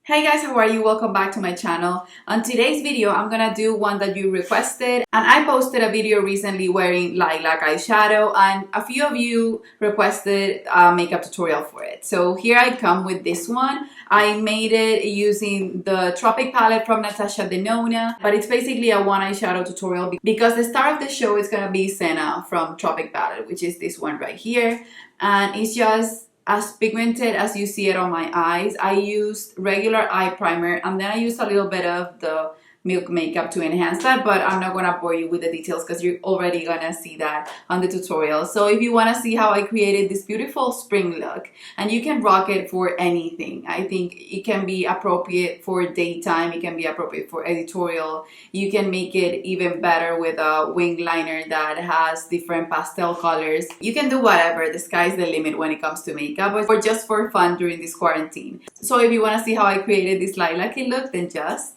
Hey guys, how are you? Welcome back to my channel. On today's video, I'm gonna do one that you requested, and I posted a video recently wearing lilac eyeshadow, and a few of you requested a makeup tutorial for it. So here I come with this one. I made it using the Tropic palette from Natasha Denona, but it's basically a one eyeshadow tutorial because the star of the show is gonna be Senna from Tropic palette, which is this one right here, and it's just as pigmented as you see it on my eyes. I used regular eye primer and then I used a little bit of the Milk makeup to enhance that, but I'm not gonna bore you with the details because you're already gonna see that on the tutorial. So if you want to see how I created this beautiful spring look, and you can rock it for anything. I think it can be appropriate for daytime, it can be appropriate for editorial. You can make it even better with a wing liner that has different pastel colors. You can do whatever, the sky's the limit when it comes to makeup, or just for fun during this quarantine. So if you want to see how I created this lilac-y look, then just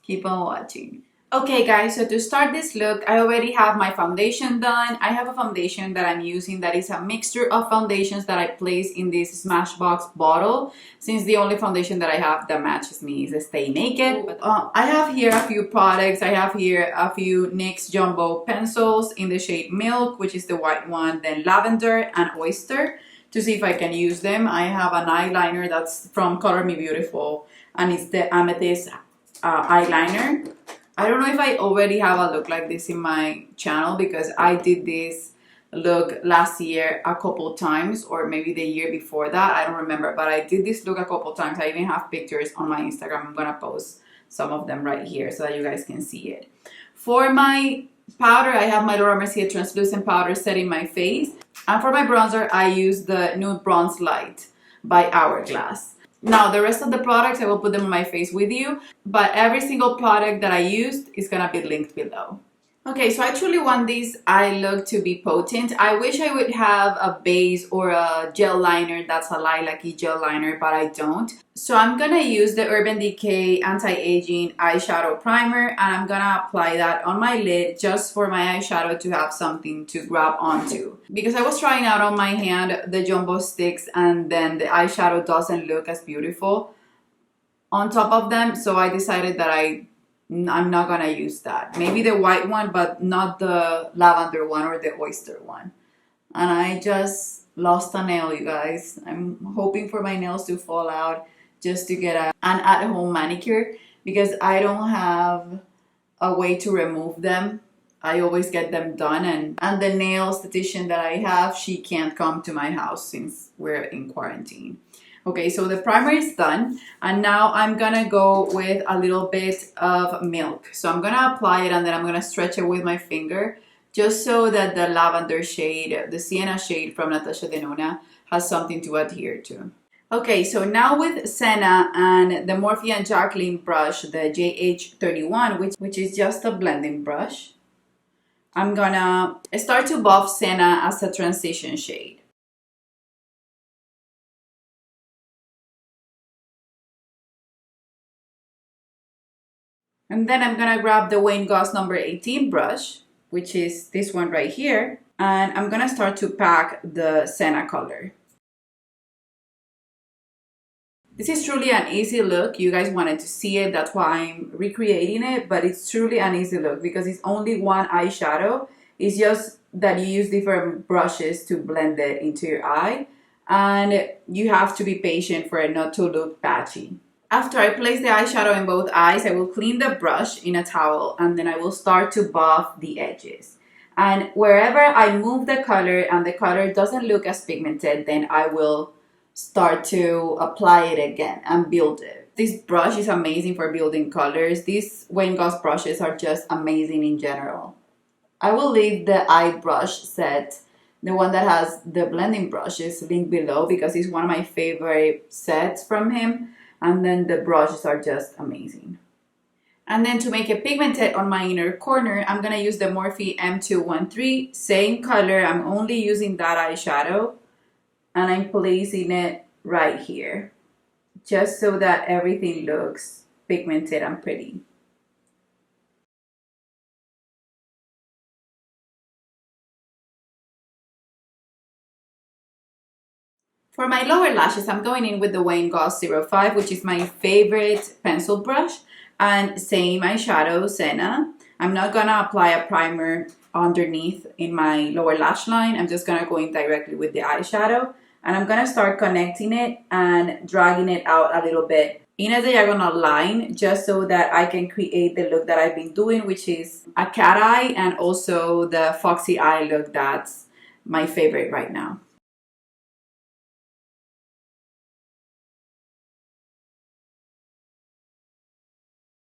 keep on watching. Okay guys, so to start this look, I already have my foundation done. I have a foundation that I'm using that is a mixture of foundations that I place in this Smashbox bottle, since the only foundation that I have that matches me is Stay Naked. But, I have here a few products. I have here a few NYX Jumbo pencils in the shade Milk, which is the white one, then Lavender and Oyster, to see if I can use them. I have an eyeliner that's from Color Me Beautiful, and it's the Amethyst eyeliner. I don't know if I already have a look like this in my channel because I did this look last year a couple times, or maybe the year before that. I don't remember, but I did this look a couple times. I even have pictures on my Instagram. I'm gonna post some of them right here so that you guys can see it. For my powder, I have my Laura Mercier translucent powder set in my face, and for my bronzer I use the Nude Bronze Light by Hourglass. Now, the rest of the products, I will put them on my face with you, but every single product that I used is gonna be linked below. Okay, so I truly want this eye look to be potent. I wish I would have a base or a gel liner that's a lilac-y gel liner, but I don't. So I'm gonna use the Urban Decay Anti-Aging Eyeshadow Primer, and I'm gonna apply that on my lid just for my eyeshadow to have something to grab onto. Because I was trying out on my hand the jumbo sticks, and then the eyeshadow doesn't look as beautiful on top of them, so I decided that I'm not gonna use that. Maybe the white one, but not the lavender one or the oyster one. And I just lost a nail, you guys. I'm hoping for my nails to fall out just to get an at-home manicure because I don't have a way to remove them. I always get them done, and the nail esthetician that I have, she can't come to my house since we're in quarantine. Okay, so the primer is done, and now I'm gonna go with a little bit of Milk. So I'm gonna apply it and then I'm gonna stretch it with my finger just so that the lavender shade, the sienna shade from Natasha Denona, has something to adhere to. Okay, so now with Senna and the Morphe and Jacqueline brush, the JH31, which is just a blending brush, I'm gonna start to buff Senna as a transition shade. And then I'm gonna grab the Wayne Goss number 18 brush, which is this one right here, and I'm gonna start to pack the Senna color. This is truly an easy look. You guys wanted to see it, that's why I'm recreating it, but it's truly an easy look because it's only one eyeshadow. It's just that you use different brushes to blend it into your eye, and you have to be patient for it not to look patchy. After I place the eyeshadow in both eyes, I will clean the brush in a towel and then I will start to buff the edges. And wherever I move the color and the color doesn't look as pigmented, then I will start to apply it again and build it. This brush is amazing for building colors. These Wayne Goss brushes are just amazing in general. I will leave the eye brush set, the one that has the blending brushes, linked below because it's one of my favorite sets from him. And then the brushes are just amazing. And then to make it pigmented on my inner corner, I'm gonna use the Morphe M213, same color. I'm only using that eyeshadow, and I'm placing it right here, just so that everything looks pigmented and pretty. For my lower lashes, I'm going in with the Wayne Goss 05, which is my favorite pencil brush. And same eyeshadow, Senna. I'm not gonna apply a primer underneath in my lower lash line. I'm just gonna go in directly with the eyeshadow. And I'm gonna start connecting it and dragging it out a little bit in a diagonal line, just so that I can create the look that I've been doing, which is a cat eye and also the foxy eye look that's my favorite right now.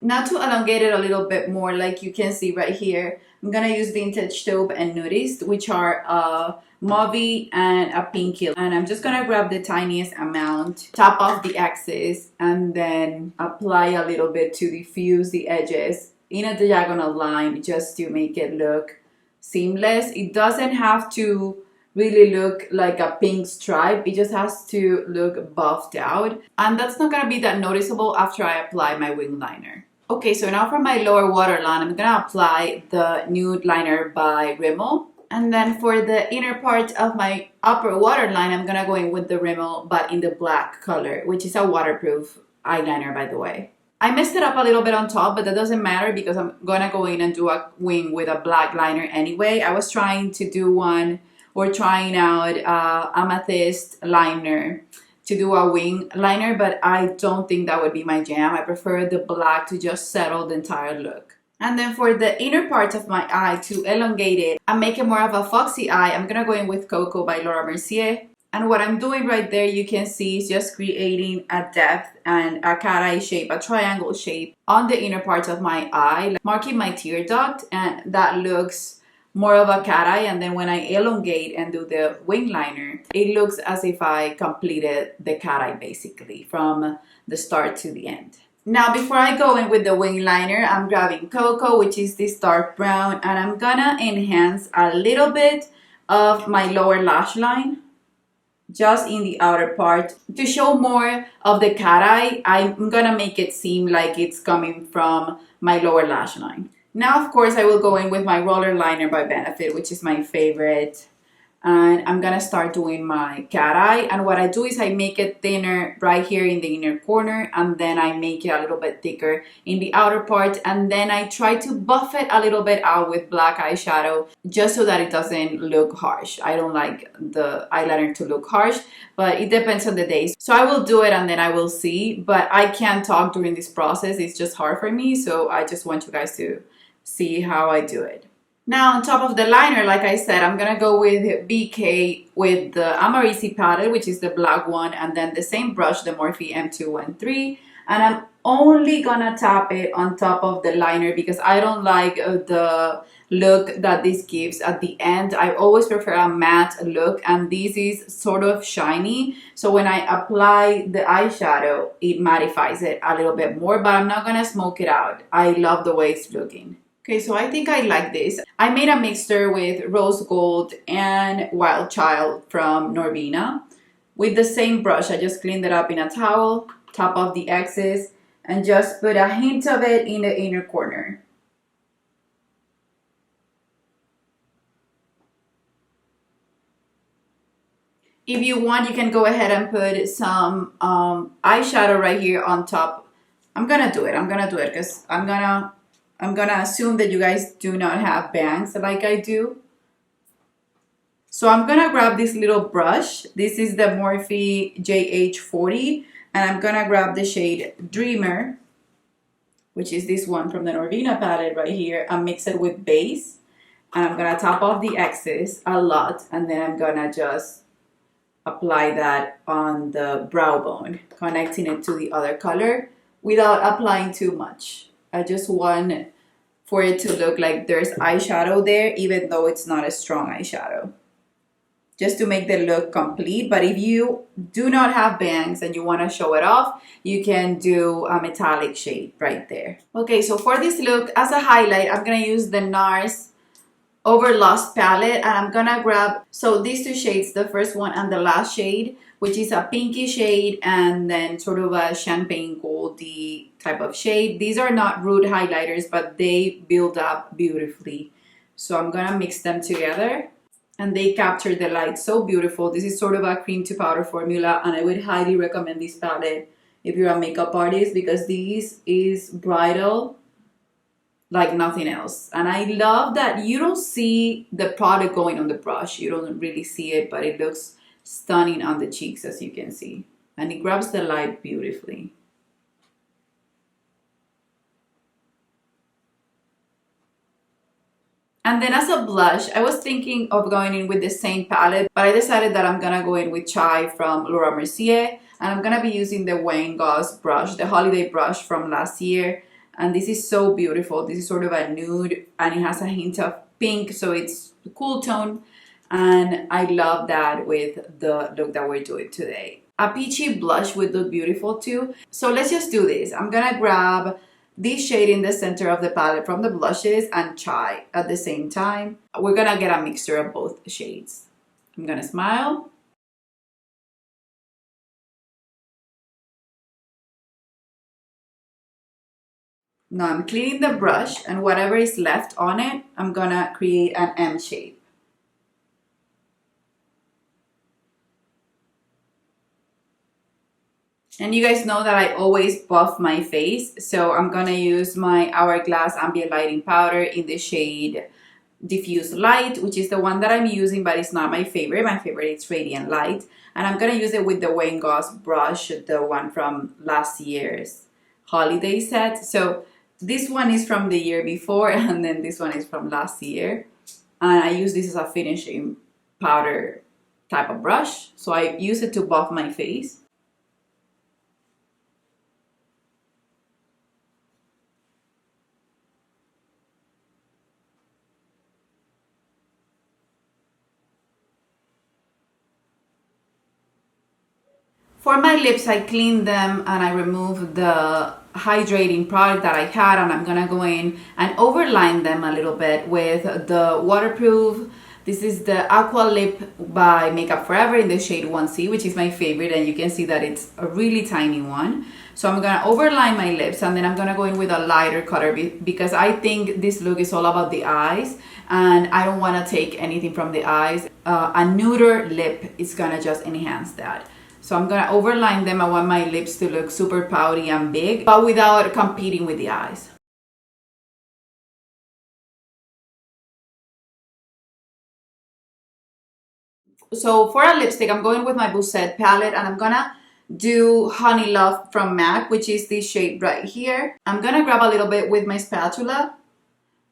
Now to elongate it a little bit more, like you can see right here, I'm gonna use Vintage Taupe and Nudist, which are a mauvey and a pinky. And I'm just gonna grab the tiniest amount, tap off the excess, and then apply a little bit to diffuse the edges in a diagonal line just to make it look seamless. It doesn't have to really look like a pink stripe. It just has to look buffed out. And that's not gonna be that noticeable after I apply my wing liner. Okay, so now for my lower waterline, I'm gonna apply the nude liner by Rimmel. And then for the inner part of my upper waterline, I'm gonna go in with the Rimmel, but in the black color, which is a waterproof eyeliner, by the way. I messed it up a little bit on top, but that doesn't matter because I'm gonna go in and do a wing with a black liner anyway. I was trying to do one, or trying out amethyst liner to do a wing liner, but I don't think that would be my jam. I prefer the black to just settle the entire look. And then for the inner part of my eye, to elongate it and make it more of a foxy eye, I'm gonna go in with Coco by Laura Mercier. And what I'm doing right there, you can see, is just creating a depth and a cat eye shape, a triangle shape on the inner part of my eye, marking my tear duct, and that looks more of a cat eye. And then when I elongate and do the wing liner, it looks as if I completed the cat eye basically from the start to the end. Now before I go in with the wing liner, I'm grabbing Cocoa, which is this dark brown, and I'm gonna enhance a little bit of my lower lash line just in the outer part to show more of the cat eye. I'm gonna make it seem like it's coming from my lower lash line. Now, of course, I will go in with my roller liner by Benefit, which is my favorite. And I'm gonna start doing my cat eye. And what I do is I make it thinner right here in the inner corner, and then I make it a little bit thicker in the outer part. And then I try to buff it a little bit out with black eyeshadow, just so that it doesn't look harsh. I don't like the eyeliner to look harsh, but it depends on the days. So I will do it and then I will see, but I can't talk during this process. It's just hard for me. So I just want you guys to see how I do it. Now on top of the liner, like I said, I'm gonna go with BK with the Amarisi palette, which is the black one, and then the same brush, the Morphe M213, and I'm only gonna tap it on top of the liner because I don't like the look that this gives at the end. I always prefer a matte look, and this is sort of shiny, so when I apply the eyeshadow, it mattifies it a little bit more, but I'm not gonna smoke it out. I love the way it's looking. Okay, so I think I like this. I made a mixture with Rose Gold and Wild Child from Norvina. With the same brush, I just cleaned it up in a towel, top off the excess, and just put a hint of it in the inner corner. If you want, you can go ahead and put some eyeshadow right here on top. I'm gonna do it because I'm gonna assume that you guys do not have bangs like I do. So I'm gonna grab this little brush. This is the Morphe JH40, and I'm gonna grab the shade Dreamer, which is this one from the Norvina palette right here, and mix it with base. And I'm gonna top off the excess a lot, and then I'm gonna just apply that on the brow bone, connecting it to the other color without applying too much. I just want for it to look like there's eyeshadow there, even though it's not a strong eyeshadow, just to make the look complete. But if you do not have bangs and you want to show it off, you can do a metallic shade right there. Okay, so for this look, as a highlight, I'm gonna use the NARS Overlust palette, and I'm gonna grab, so these two shades, the first one and the last shade, which is a pinky shade and then sort of a champagne goldy type of shade. These are not root highlighters, but they build up beautifully. So I'm gonna mix them together. and they capture the light so beautiful. This is sort of a cream to powder formula, and I would highly recommend this palette if you're a makeup artist, because this is bridal like nothing else. And I love that you don't see the product going on the brush. You don't really see it, but it looks stunning on the cheeks, as you can see. And it grabs the light beautifully. And then as a blush, I was thinking of going in with the same palette, but I decided that I'm gonna go in with Chai from Laura Mercier, and I'm gonna be using the Wayne Goss brush, the holiday brush from last year. And this is so beautiful. This is sort of a nude, and it has a hint of pink, so it's a cool tone. And I love that with the look that we're doing today. A peachy blush would look beautiful too. So let's just do this. I'm gonna grab this shade in the center of the palette from the blushes and Chai at the same time. We're gonna get a mixture of both shades. I'm gonna smile. Now I'm cleaning the brush, and whatever is left on it, I'm gonna create an M shape. And you guys know that I always buff my face, so I'm gonna use my Hourglass Ambient Lighting Powder in the shade Diffuse Light, which is the one that I'm using, but it's not my favorite. My favorite is Radiant Light. And I'm gonna use it with the Wayne Goss brush, the one from last year's holiday set. So this one is from the year before, and then this one is from last year. And I use this as a finishing powder type of brush. So I use it to buff my face. For my lips, I cleaned them and I removed the hydrating product that I had, and I'm gonna go in and overline them a little bit with the waterproof. This is the Aqua Lip by Makeup Forever in the shade 1C, which is my favorite, and you can see that it's a really tiny one. So I'm gonna overline my lips, and then I'm gonna go in with a lighter color because I think this look is all about the eyes, and I don't wanna take anything from the eyes. A nuder lip is gonna just enhance that. So I'm gonna overline them. I want my lips to look super pouty and big, but without competing with the eyes. So for a lipstick, I'm going with my Busset palette, and I'm gonna do Honey Love from MAC, which is this shade right here. I'm gonna grab a little bit with my spatula,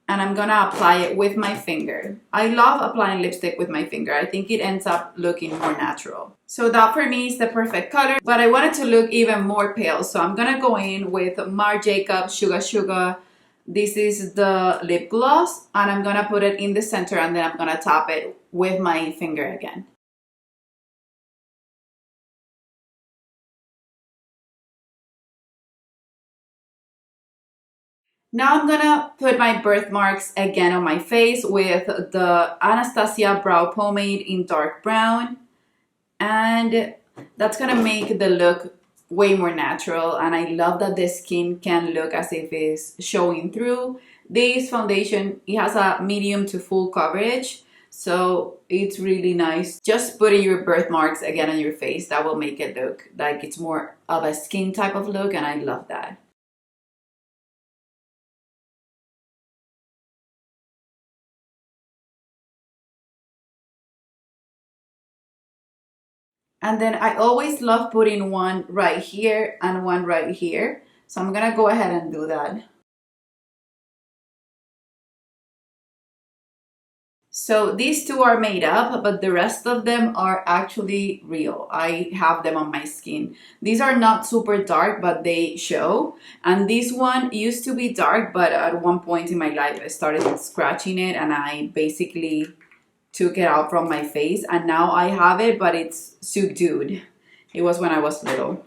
and I'm gonna apply it with my finger. I love applying lipstick with my finger. I think it ends up looking more natural. So that for me is the perfect color, but I want it to look even more pale. So I'm gonna go in with Marc Jacobs Sugar Sugar. This is the lip gloss, and I'm gonna put it in the center, and then I'm gonna tap it with my finger again. Now I'm gonna put my birthmarks again on my face with the Anastasia Brow Pomade in dark brown. And that's gonna make the look way more natural, and I love that the skin can look as if it's showing through. This foundation, it has a medium to full coverage, so it's really nice. Just putting your birthmarks again on your face, that will make it look like it's more of a skin type of look, and I love that. And then I always love putting one right here and one right here. So I'm gonna go ahead and do that. So these two are made up, but the rest of them are actually real. I have them on my skin. These are not super dark, but they show. And this one used to be dark, but at one point in my life, I started scratching it, and I basically took it out from my face, and now I have it, but it's subdued. It was when I was little.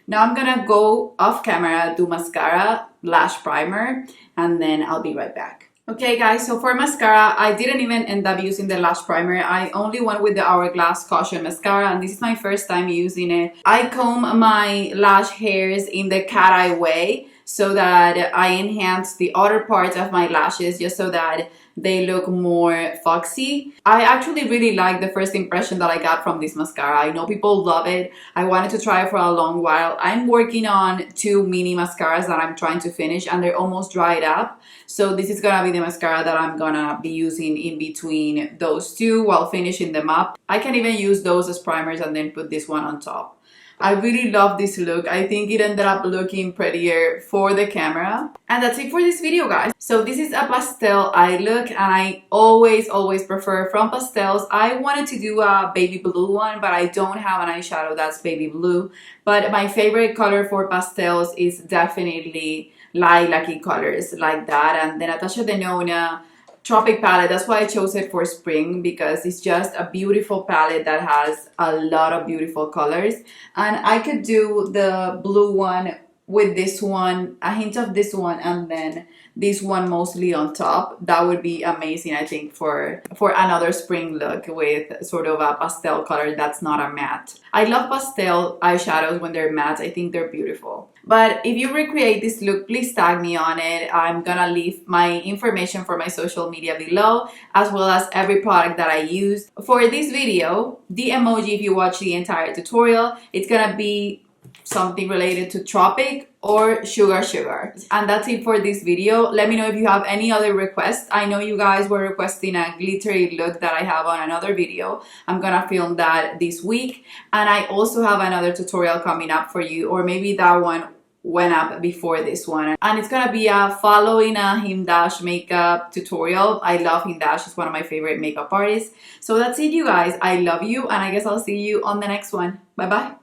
Now I'm gonna go off camera, do mascara, lash primer, and then I'll be right back. Okay guys, so for mascara, I didn't even end up using the lash primer. I only went with the Hourglass Caution Mascara, and this is my first time using it. I comb my lash hairs in the cat eye way. so that I enhance the other parts of my lashes just so that they look more foxy. I actually really like the first impression that I got from this mascara. I know people love it. I wanted to try it for a long while. I'm working on 2 mini mascaras that I'm trying to finish and they're almost dried up. So this is gonna be the mascara that I'm gonna be using in between those 2 while finishing them up. I can even use those as primers and then put this one on top. I really love this look. I think it ended up looking prettier for the camera. And that's it for this video, guys. So this is a pastel eye look, and I always prefer from pastels. I wanted to do a baby blue one, but I don't have an eyeshadow that's baby blue. But my favorite color for pastels is definitely lilac-y colors like that. And the Natasha Denona Tropic palette, that's why I chose it for spring, because it's just a beautiful palette that has a lot of beautiful colors. And I could do the blue one with this one, a hint of this one, and then this one mostly on top. That would be amazing, I think, for another spring look with sort of a pastel color that's not a matte. I love pastel eyeshadows when they're matte. I think they're beautiful. But if you recreate this look, please tag me on it. I'm gonna leave my information for my social media below, as well as every product that I use. For this video, the emoji, if you watch the entire tutorial, it's gonna be something related to Tropic or Sugar. And that's it for this video. Let me know if you have any other requests. I know you guys were requesting a glittery look that I have on another video. I'm gonna film that this week, and I also have another tutorial coming up for you, or maybe that one went up before this one, and it's gonna be a following a Him Dash makeup tutorial. I love Him Dash. He's one of my favorite makeup artists. So that's it, you guys. I love you, and I guess I'll see you on the next one. Bye bye.